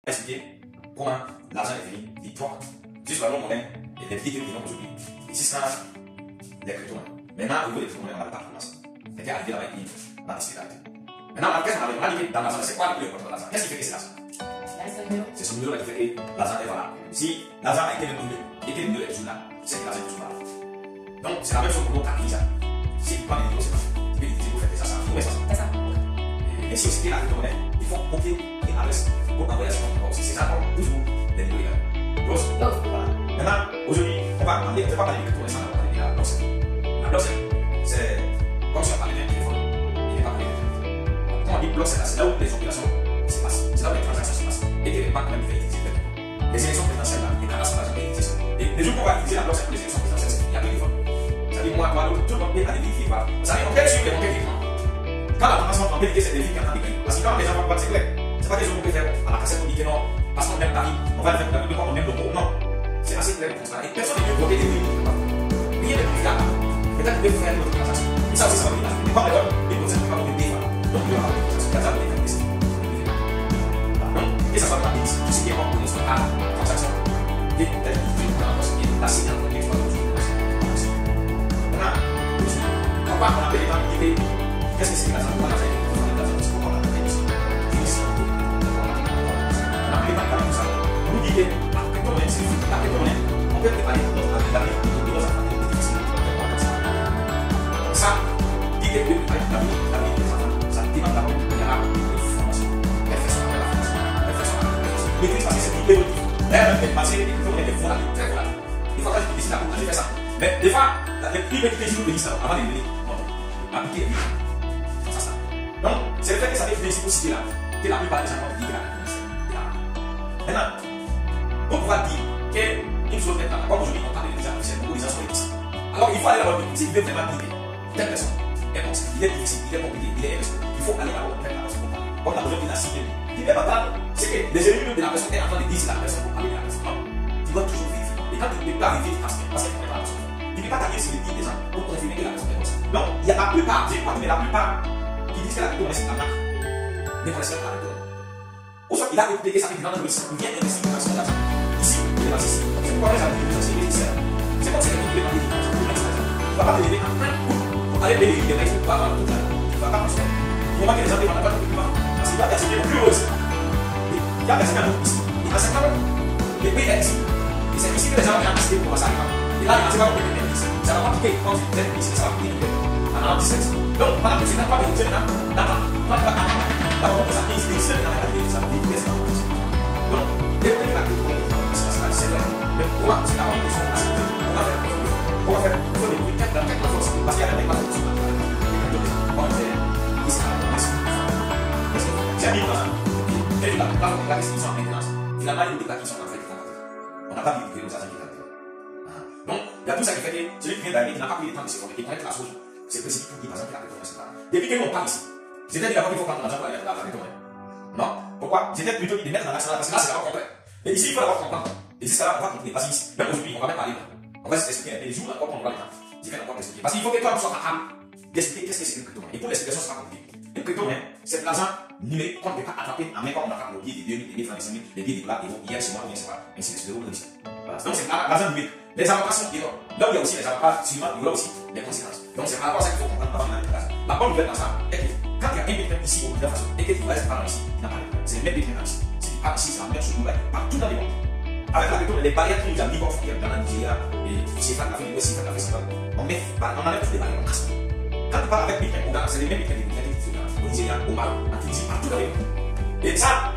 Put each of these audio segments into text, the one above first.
expliquer comment l'argent est venu victoire. Jusqu'à l'heure monnaie et les vidéos qui vont aujourd'hui. Ici, c'est les crypto-monnaies. Maintenant, au niveau des crypto-monnaies, on n'avait pas pour ça. On était arrivé là avec une discussion. Maintenant, qu'est-ce qu'on avait dit dans l'argent? C'est quoi le plus important de l'argent? Qu'est-ce qui fait que c'est l'argent? C'est ce numéro qui fait que l'argent est valable. Si l'argent a été renouvelé et que le numéro est toujours là, c'est que l'argent est toujours là. Donc, c'est la même chose pour notre acquisition. Si tu prends les numéros, c'est ça. Tu peux l'utiliser pour faire des achats. C'est ça. Et si aussi, la crypto-monnaie, il faut copier une adresse pour envoyer son compte. C'est ça, toujours les numéros. Voilà. Maintenant, aujourd'hui, on va parler de crypto-monnaie sans parler de la blockchain. La blockchain, c'est comme si on parlait d'un téléphone. Il n'est pas parlé d'un téléphone. Quand on dit blockchain, c'est là où les opérations se passent. C'est là où les transactions se passent. Et que les banques même peuvent utiliser. Les élections présidentielles, là, les transactions peuvent utiliser. Et les jours qu'on va utiliser la blockchain pour les élections présidentielles, il y a deux téléphone. C'est-à-dire, moi, tout le monde peut aller vérifier. Vous savez, on peut suivre les banques vérifier. Quand la transaction on peut vérifier, c'est vérifier qu'il y en a des gains. Parce que quand les gens vont c'est clair. C'est pas des gens qu'on peut faire à la cassette pour dire que non, parce qu'on aime Paris, on va le faire pour on aime le mot. Non. C'est assez clair pour ça. Et personne ne peut bloquer des rues. Rien de plus fiable. Peut-être que vous pouvez faire une autre transaction. Et ça aussi, ça va venir. Mais quand on regarde, les procès ne peuvent pas vous défendre. Donc, il y aura des transactions. Il y a ça pour les faire tester. Et ça va dans la bêtise. Tout ce qui est en connexion à la transaction. Et peut-être que vous pouvez ce qui est la signal pour les fois. Maintenant, pourquoi on appelle les ambiguïtés? Qu'est-ce que c'est que l'argent? Pourquoi l'argent est c'est pourquoi on appelle ici. On appelle les ambiguïtés ça. On nous dit que la crypto-monnaie, c'est la crypto-monnaie. On peut préparer notre avenir de nos enfants. Ça, dit que peut préparer l'avenir de nos enfants. Ça demande d'abord il y a une formation. Réflexion après la formation. Réflexion après la formation. Maîtrise parce que c'est une évolution. D'ailleurs, même parce que les crypto-monnaies sont volatiles, très volatiles. Il faudra que je décide de faire ça. Mais des fois, les plus petits jours de ça, avant de venir, appliquer ça. Donc, c'est le fait que ça fait plaisir pour citer là, que la plupart des gens vont dire que la réponse est là. Maintenant, on pourra dire qu'une chose maintenant, comme aujourd'hui on parle de l'intelligence artificielle, où les gens sont éthiques. Alors, il faut aller là-bas, si vous voulez vraiment dire telle personne est comme ça, il est difficile, il est compliqué, il est investi, il faut aller là-bas faire la personne pour parler. Comme la personne qui l'a cité, il n'est pas grave, c'est que les ennemis de la personne est en train de dire c'est la personne pour parler de la personne. Non, tu dois toujours vérifier. Et quand tu ne peux pas vérifier, parce qu'elle ne connaît pas la personne. Tu ne peux pas taguer sur les dires des gens pour confirmer que la personne est comme ça. Donc, il y a la plupart, j'ai pas mais la plupart qui disent que la crypto-monnaie c'est la marque, ne connaissent pas la crypto-monnaie. Ou soit il a écouté que ça fait du vendredi, il vient investir dans son argent. Ici, il est passé ici. C'est pourquoi les amis de c'est nécessaire. C'est comme si quelqu'un voulait parler de l'argent pour mettre l'argent. Tu ne vas pas te lever en un coup pour aller payer les mecs pour avoir toute l'année. Tu ne vas pas faire ça. Du moment que les gens ne demandent pas de document, parce qu'il y a personne qui est plus haut ici. Il y a personne qui est ici. Il y a 5 ans, le pays est ici. Et c'est ici que les gens viennent assister pour commencer à arriver. Et là, il ne sait pas combien de ici. Ça va pas piquer quand vous êtes ici, ça va piquer en 17. Donc, pendant que tu n'as pas vérifié maintenant, d'abord, ça fait ici, dans la vie, ça va piquer, ça va piquer. Donc, dès que la crypto-monnaie, c'est vrai. Mais pourquoi c'est la même question parce que on va faire il faut des trucs dans la force parce qu'il y a des choses qui sont on va faire ici j'ai mis dans ça et la question en maintenance finalement il y a des cas qui sont en fait on n'a pas vu que nos agents qui donc il y a tout ça qui fait que celui qui vient d'arriver qui n'a pas pris le temps de se former qui connaît la chose c'est précis pour dire par exemple que la crypto-monnaie c'est pas depuis que nous on parle ici c'était d'abord qu'il faut prendre l'argent pour aller dans la crypto-monnaie non pourquoi c'était plutôt de mettre dans l'action parce que là c'est d'abord complet et ici il faut d'abord comprendre. Et c'est ça, on va comprendre. Parce que même aujourd'hui, on va même parler. On va s'expliquer. Et les jours, encore, on va le temps. Je vais encore t'expliquer. Parce qu'il faut que toi, tu sois capable d'expliquer qu'est-ce que c'est une crypto-monnaie. Et pour l'explication, c'est pas compliqué. Une crypto-monnaie, c'est de l'argent numérique qu'on ne peut pas attraper en main comme on attrape nos billets de 2 000, des 1 000 francs, des 5 000, des billets de dollars, des euros, hier, c'est moi, c'est pas, ainsi de suite, voilà. Donc c'est l'argent numérique. Les avantages sont énormes. Là où il y a aussi les avantages, suivant, il y a aussi les conséquences. Donc c'est par rapport à ça qu'il faut comprendre avant d'aller. La bonne nouvelle dans ça est que quand il y a un bitcoin ici au bout de la façon, et que tu restes par ici, il n'a pas de problème. C'est le même bitcoin ici. Si tu pars ici, c'est la même chose partout dans le monde. Avec la crypto, les barrières que nous avons mis comme dans la Nigeria, et c'est pas l'Afrique, c'est pas l'Afrique, on enlève toutes les barrières, on casse. Quand tu parles avec Bitcoin, c'est les mêmes Bitcoin au Nigeria, au Maroc, en Tunisie, partout dans le monde. Et ça,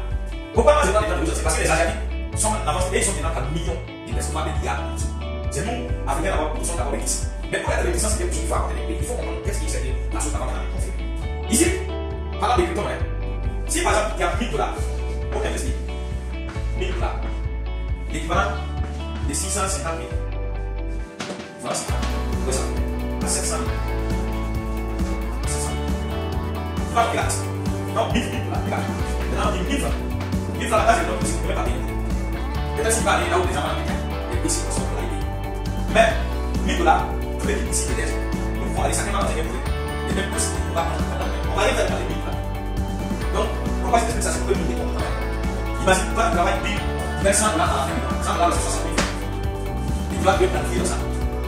pourquoi moi je parle de c'est parce que les Asiatiques sont en avance, et ils sont maintenant à millions, ils ne sont pas des milliards. C'est nous, Africains, d'abord, nous sommes d'abord réticents. Mais pour être réticents, c'est quelque chose qu'il faut apporter les pays. Il faut comprendre qu'est-ce qui s'est dit, la chose avant qu'on confirme. Ici, parlant des crypto-monnaies, si par exemple, il y a 1 000 $, on investit 1 000 $. L'équivalent de 650 000. Voilà, c'est ça. Oui, ça. À 700 000. 700 000. Tu vas regarder. Non, 1000 $. Regarde. Maintenant, on dit 1000 francs. 1000 francs, là, c'est donc, c'est même pas bien. Peut-être qu'il va aller là où les gens vont aller. Et puis, c'est pour ça qu'on va aller. Mais, 1000 $, tous les ici, peut-être. Nous pouvons aller chacun dans un évoluer. Et même plus, on va aller vers les 1000 $. Donc, pourquoi cette explication peut nous décompter? Il Imagine, toi, tu travailles 100 dollars à la fin du mois. 100 dollars, c'est 60 000 francs. Et tu vas te planifier dans ça.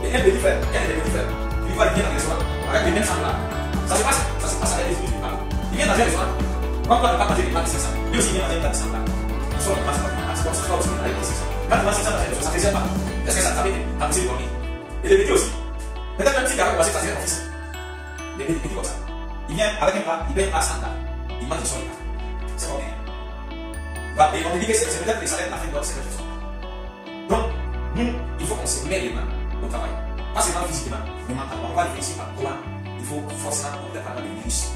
Et un petit frère, il va venir dans le restaurant avec les mêmes 100 dollars. Ça se passe avec les autres. Il vient dans un restaurant. Quand toi, tu n'as pas mangé des pâtes de 500, lui aussi, il vient dans un plat de 100 dollars. On sort le masque, on sort aussi avec les 600. Quand tu manges 600 dans un restaurant, ça ne te gêne pas. Est-ce que ça t'avait empêché de dormir? Et les petits aussi. Peut-être même si tu as commencé, ça se gêne aussi. Les petits comme ça. Il vient avec un plat, il paye à 100 dollars. Il mange son plat. C'est pas bien. Et on te dit que c'est peut-être les salaires de la fin de notre cette personne. Donc, nous, il faut qu'on se mette les mains au travail. Pas seulement physiquement, mais mentalement. On va réfléchir par comment il faut forcément devenir riche.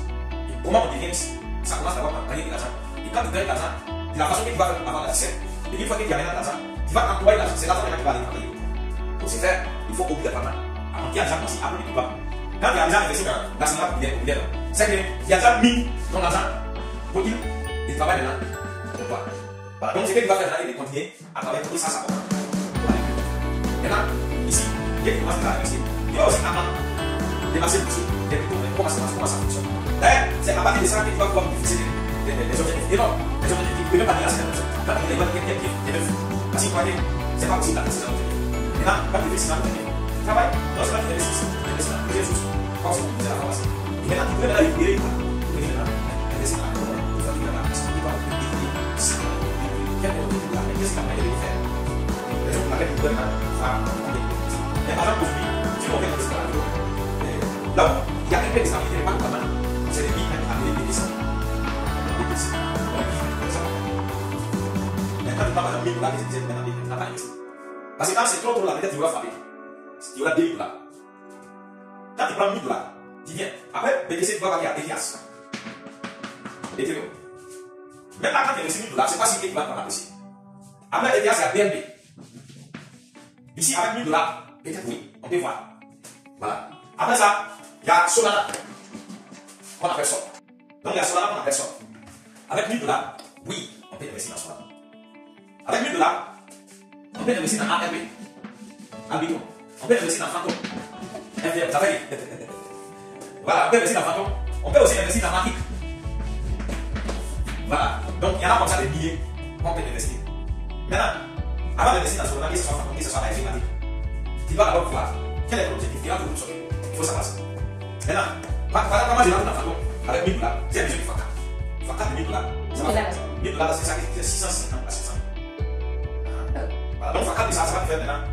Et comment on devient riche? Ça commence d'abord par gagner de l'argent. Et quand tu gagnes de l'argent, de la façon que tu vas avoir la recette, et une fois que tu as maintenant de l'argent, tu vas employer l'argent. C'est l'argent que tu vas aller travailler. Pour ce faire, il faut obligatoirement avoir qui a déjà aussi, après le pouvoir. Quand tu as déjà investi dans l'assemblage populaire, c'est qu'il y a déjà mis ton argent pour qu'il travaille maintenant pour toi. Voilà. Donc, ce que tu vas faire maintenant, il est continuer à travailler pour que ça s'apporte. Maintenant, ici, dès que tu commences à investir, il va aussi apprendre des marchés boursiers, des plutôt, comment ça fonctionne. D'ailleurs, c'est à partir de ça que tu vas pouvoir fixer des objectifs énormes, des objectifs qui ne peuvent pas dire à certaines personnes. Quand tu vas dire quelqu'un qui est neuf, parce qu'il croit que c'est pas possible d'atteindre ces objectifs. Maintenant, quand tu fais ça, tu travailles, non seulement tu investis dans plusieurs choses, comme c'est la formation. Et maintenant, tu peux maintenant libérer quoi? Tu peux maintenant investir dans la formation, tu vas libérer la formation, tu vas définir ça. Quel est l'objectif de la qu'est-ce que la manière de faire? Les gens qui m'arrêtent de faire, mais par exemple, aujourd'hui, si on fait des scénarios, là où il y a un peu de stabilité, pas notamment, c'est les billes amenées des dessins. Maintenant, tu n'as pas mis pour la maîtrise, maintenant, tu n'as pas investi. Parce que quand c'est trop la peut-être tu vas frapper. Il y aura 2 dollars. Quand tu prends 1000 dollars, tu viens. Après, BTC, tu vas payer à Ethereum. Ethereum. Maintenant, quand tu investis 1000 dollars, c'est pas si tu vas prendre apprécier. Après, Ethereum, c'est à BNB. Ici, avec 1000 dollars, peut-être oui, on peut voir. Voilà. Après ça, il y a Solana. On appelle ça. Donc, il y a Solana qu'on appelle ça. Avec 1000 dollars, oui, on peut investir dans Solana. Avec 1000 dollars, on peut investir dans ARB. Albitron. On peut investir dans Phantom. FDM, ça fait dire. Voilà, on peut investir dans Phantom. On peut aussi investir dans Matic. Voilà. Donc, il y en a comme ça des milliers qu'on peut investir. Maintenant, avant d'investir dans Solana, que ce soit Phantom, que ce soit Matic, tu dois d'abord voir quel est l'objectif. Il faut savoir ça. Maintenant, comment j'ai rentré dans Phantom avec 1000 dollars, j'ai besoin du FACA. FACA de 1000 dollars. 1000 dollars, c'est ça qui fait 650 à 700. Voilà, donc FACA de ça, ça va te faire maintenant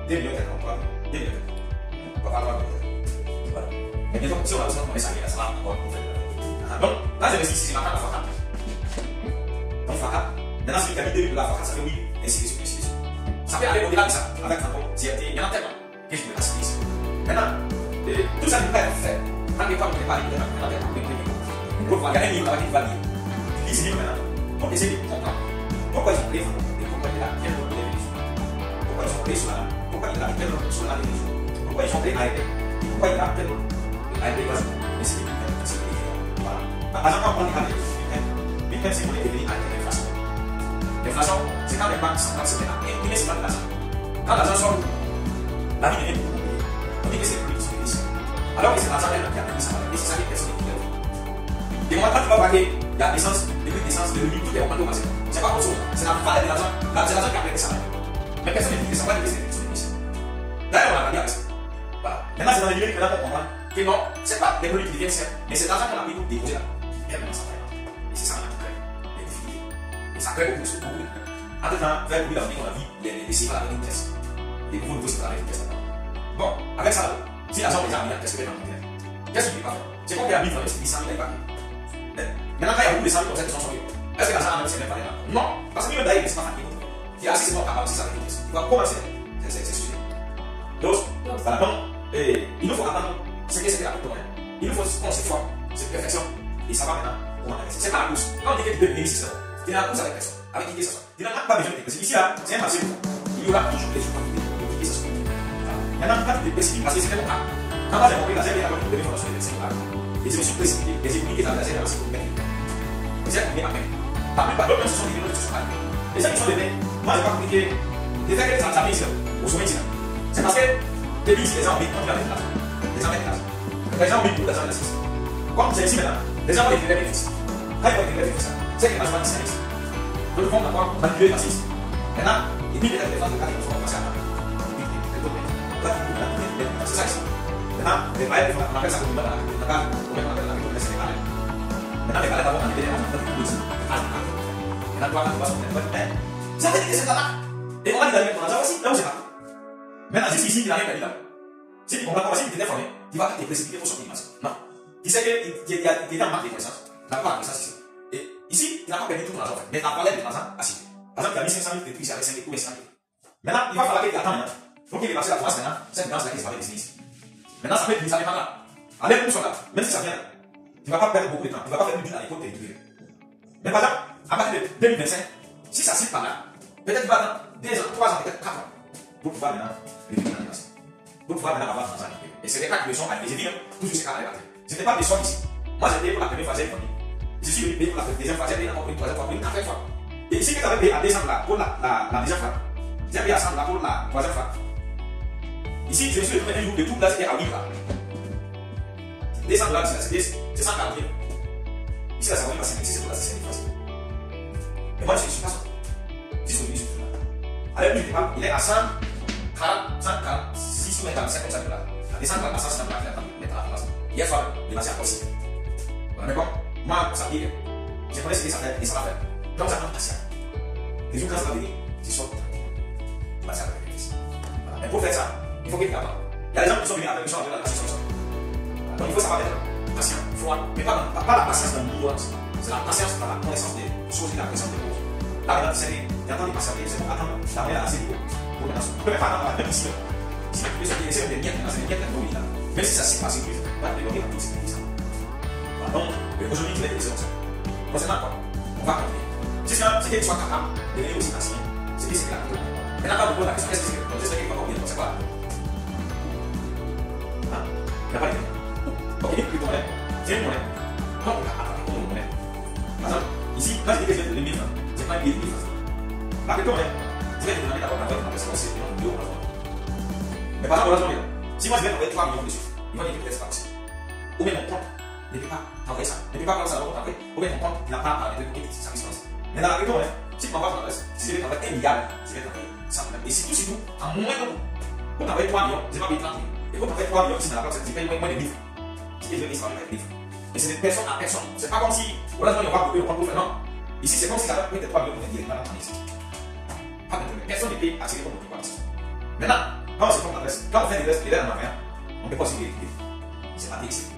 2 millions de contrats. 2 millions de contrats. Voilà. Mais bien sûr, si on a besoin de connaître ça, ça va encore pour faire. Donc, là, j'investis ici, c'est ma carte à FACA. Donc, FACA, maintenant, celui qui a mis 2 millions de dollars, FACA, ça fait oui, ainsi de suite, ainsi de suite. Ça peut aller au-delà de ça, avec Phantom, CRT, il y en a tellement que je peux passer ici. Maintenant, tout ça ne peut pas être fait. Quand les femmes ne préparent, il y a un peu de pour voir, il y a un livre là-bas qui va lire. Tu lis ce livre maintenant, pour essayer de comprendre pourquoi ils ont créé Phantom et pourquoi il a quel rôle de l'évolution. Pourquoi ils ont créé Solana, pourquoi il a quel rôle de Solana d'évolution. Pourquoi ils ont créé ARB, pourquoi il a quel rôle de ARB vas-y. Et c'est des voilà. Par exemple, quand on parle de Bitcoin, c'est qu'on est devenu à l'inflation. L'inflation, c'est quand les banques centrales se mettent à imprimer ce de l'argent. Quand l'argent sort, la vie devient beaucoup plus. On dit que c'est plus riche. Alors que c'est l'argent même qui a pris ça. Et c'est ça que personne ne dit. Et moi, quand tu vas payer la licence, le prix d'essence, le limite, tout est augmenté au maximum. C'est pas comme ça. C'est la valeur de l'argent. C'est l'argent qui a pris ça. Mais personne ne dit que ça va être riche. D'ailleurs, on a regardé avec ça. Voilà. Maintenant, c'est dans les numériques que là, on comprend que non, c'est pas les produits qui deviennent chers, mais c'est l'argent qu'on a pris pour déposer là. Et maintenant, ça va être. Et c'est ça qui crée les difficultés. Et ça crée beaucoup de en tout temps, vers le début de l'avenir, on a vu les chiffres avec une pièce. Les nouveaux chiffres avec une pièce. Bon, avec ça, si l'argent est déjà mis, qu'est-ce que tu vas faire? Qu'est-ce que tu vas faire? C'est quoi qui a mis dans les 100 000 maintenant, quand il y a beaucoup de 100 000 comme ça qui sont sauvés, est-ce que l'argent a même c'est même pas là? Non, parce que lui-même d'ailleurs, c'est pas fatigué. Il est assez c'est bon capable, c'est ça avec une pièce. Il va commencer ces sujets. Donc, voilà, donc, il nous faut apprendre ce que c'était la crypto. Il nous faut qu'on se forme, se perfectionne, et ça va maintenant comment investir. C'est pas la course. Quand on dit que tu peux devenir ici, tu es dans la course avec personne. Avec qui que ce soit. Tu n'as pas besoin de te précipiter. Ici, là, c'est un marché pour il y aura toujours des choses pour qui que ce soit. Maintenant, quand tu te précipites, parce que c'était mon cas. Quand moi j'ai compris la GRD, alors que je devais faire sur les 5 et je me suis précipité, et j'ai compris que la GRD, c'est pour le mettre. Et j'ai compris après. La plupart d'autres, ce sont des gens qui sont arrivés. Les gens qui sont venus, moi j'ai pas compris que les gens qui sont arrivés ici, au sommet ici, c'est parce que depuis ici, les gens ont mis, quand tu vas mettre l'argent. Les gens mettent l'argent. Les gens ont mis beaucoup d'argent là-dessus. Comme c'est ici maintenant, les gens vont écrire les bénéfices. Quand ils vont écrire les bénéfices, c'est que management ici. Donc, on va encore manipuler la ici. Maintenant, et puis peut-être les gens de la défense vont passer à la c'est ça ici. Maintenant, les balais, on appelle ça comme on appelle la méthode des balais. Maintenant, les balais d'abord, on appelle les ici. Maintenant, toi, tu vas se mettre ça veut dire que c'est là. Et on va dire dans la aussi, là où c'est pas. Maintenant, si ici, il n'a rien perdu là. Si tu comprends pas, si tu t'es formé, tu vas te précipiter pour sortir. Non. Tu sais qu'il y a un manque de connaissances. Tu n'as pas de connaissances ici. Et ici, tu n'as pas perdu tout ton argent. Mais tu as parlé de l'argent assis. Par exemple, il a mis 500 000 de prix avec 5 000 ou 5 000. Maintenant, il va falloir qu'il attende maintenant. Donc, il est passé la France maintenant. Cette finance là qui se va dessiner ici. Maintenant, ça fait ça dépend là. Avec tout ça là, même si ça vient là, tu ne vas pas perdre beaucoup de temps. Tu ne vas pas faire d'une année pour te récupérer. Mais par exemple, à partir de 2025, si ça cite par là, peut-être qu'il va attendre 2 ans, 3 ans, peut-être 4 ans pour pouvoir maintenant récupérer la finance. Pour pouvoir maintenant avoir l'argent. Et c'est des cas qui sont arrivés. J'ai dit, toujours ces cas là. Ce n'était pas des sommes ici. Moi, j'ai payé pour la première fois, j'ai payé. Je suis payé pour la deuxième fois, j'ai payé encore une troisième fois, une quatrième fois. Et ici, que tu avais payé à 200 $ pour la deuxième fois, j'ai payé à 100 $ pour la troisième fois. Ici, je me suis retrouvé un jour de tout là, c'était à 8 $. 200 $, c'est 140 000. Ici, là, ça va pas 5 000, ici, c'est pour la 6 000. Et moi, je suis pas ça. Si c'est celui là. Alors, il est à 146 ou 145 comme ça, là. À 240 à 150 $, il est à la place. Hier soir, il est passé à Corsi. Voilà, mais bon, moi, ça dit, je connais ce que ça fait et ça va faire. Donc, ça prend patience. Les jours, quand ça va venir, tu sors. Tu vas faire la vérité. Mais pour faire ça, il faut qu'il y ait il y a des gens qui sont venus avec la patience. Donc, il faut savoir être patient, froid, mais pas la patience dans l'ignorance. C'est la patience dans la connaissance des choses et la connaissance des causes. Là, maintenant, c'est d'attendre de patienter, c'est pour attendre la manière assez libre. Pour maintenant, on peut même pas attendre la même ici. Si tu peux essayer de bien, c'est bien de là. Même si ça s'est passé, tu vas te donner la possibilité. Donc, aujourd'hui, tu vas être comme ça. Concernant quoi? On va continuer. C'est que tu sois capable de venir aussi ancien. C'est que c'est la méthode. Maintenant, quand on pose la question, est-ce que c'est quelque part bien? C'est quoi? Il n'y a pas de question. Ok, il y a une monnaie. C'est une monnaie. Comment on va attraper une monnaie? Par exemple, ici, quand je dis que je vais te donner 1000 francs, c'est pas une billet de 1000 francs. La crypto-monnaie, je vais te demander d'abord d'envoyer ton adresse, c'est un numéro d'argent. Mais par exemple, aujourd'hui, si moi je vais envoyer 3 millions dessus, il va dire que peut-être c'est pas possible. Ou bien mon compte ne peut pas envoyer ça. Ne peut pas prendre ça dans mon compte après. Ou bien mon compte n'a pas parlé de ça qui se passe. Mais dans la crypto-monnaie, si tu m'envoies ton adresse, si je vais t'envoyer 1 milliard, je vais t'envoyer 100 000. Et surtout, en moins de vous. Pour t'envoyer 3 millions, je vais pas payer 30 000. Et pour t'envoyer 3 millions ici dans la plaque, je paye moins de 1000 francs. Ce qui est devenu, ça va être 1000 francs. Et c'est de personne à personne. C'est pas comme si, voilà, il y aura beaucoup de compte pour faire. Non. Ici, c'est comme si ça va payer 3 millions directement dans ton ici. Pas d'intérêt. Personne ne peut attirer comme on peut. Maintenant, quand on se prend l'adresse, quand on fait des adresses, on peut pas aussi vérifier. C'est pas difficile.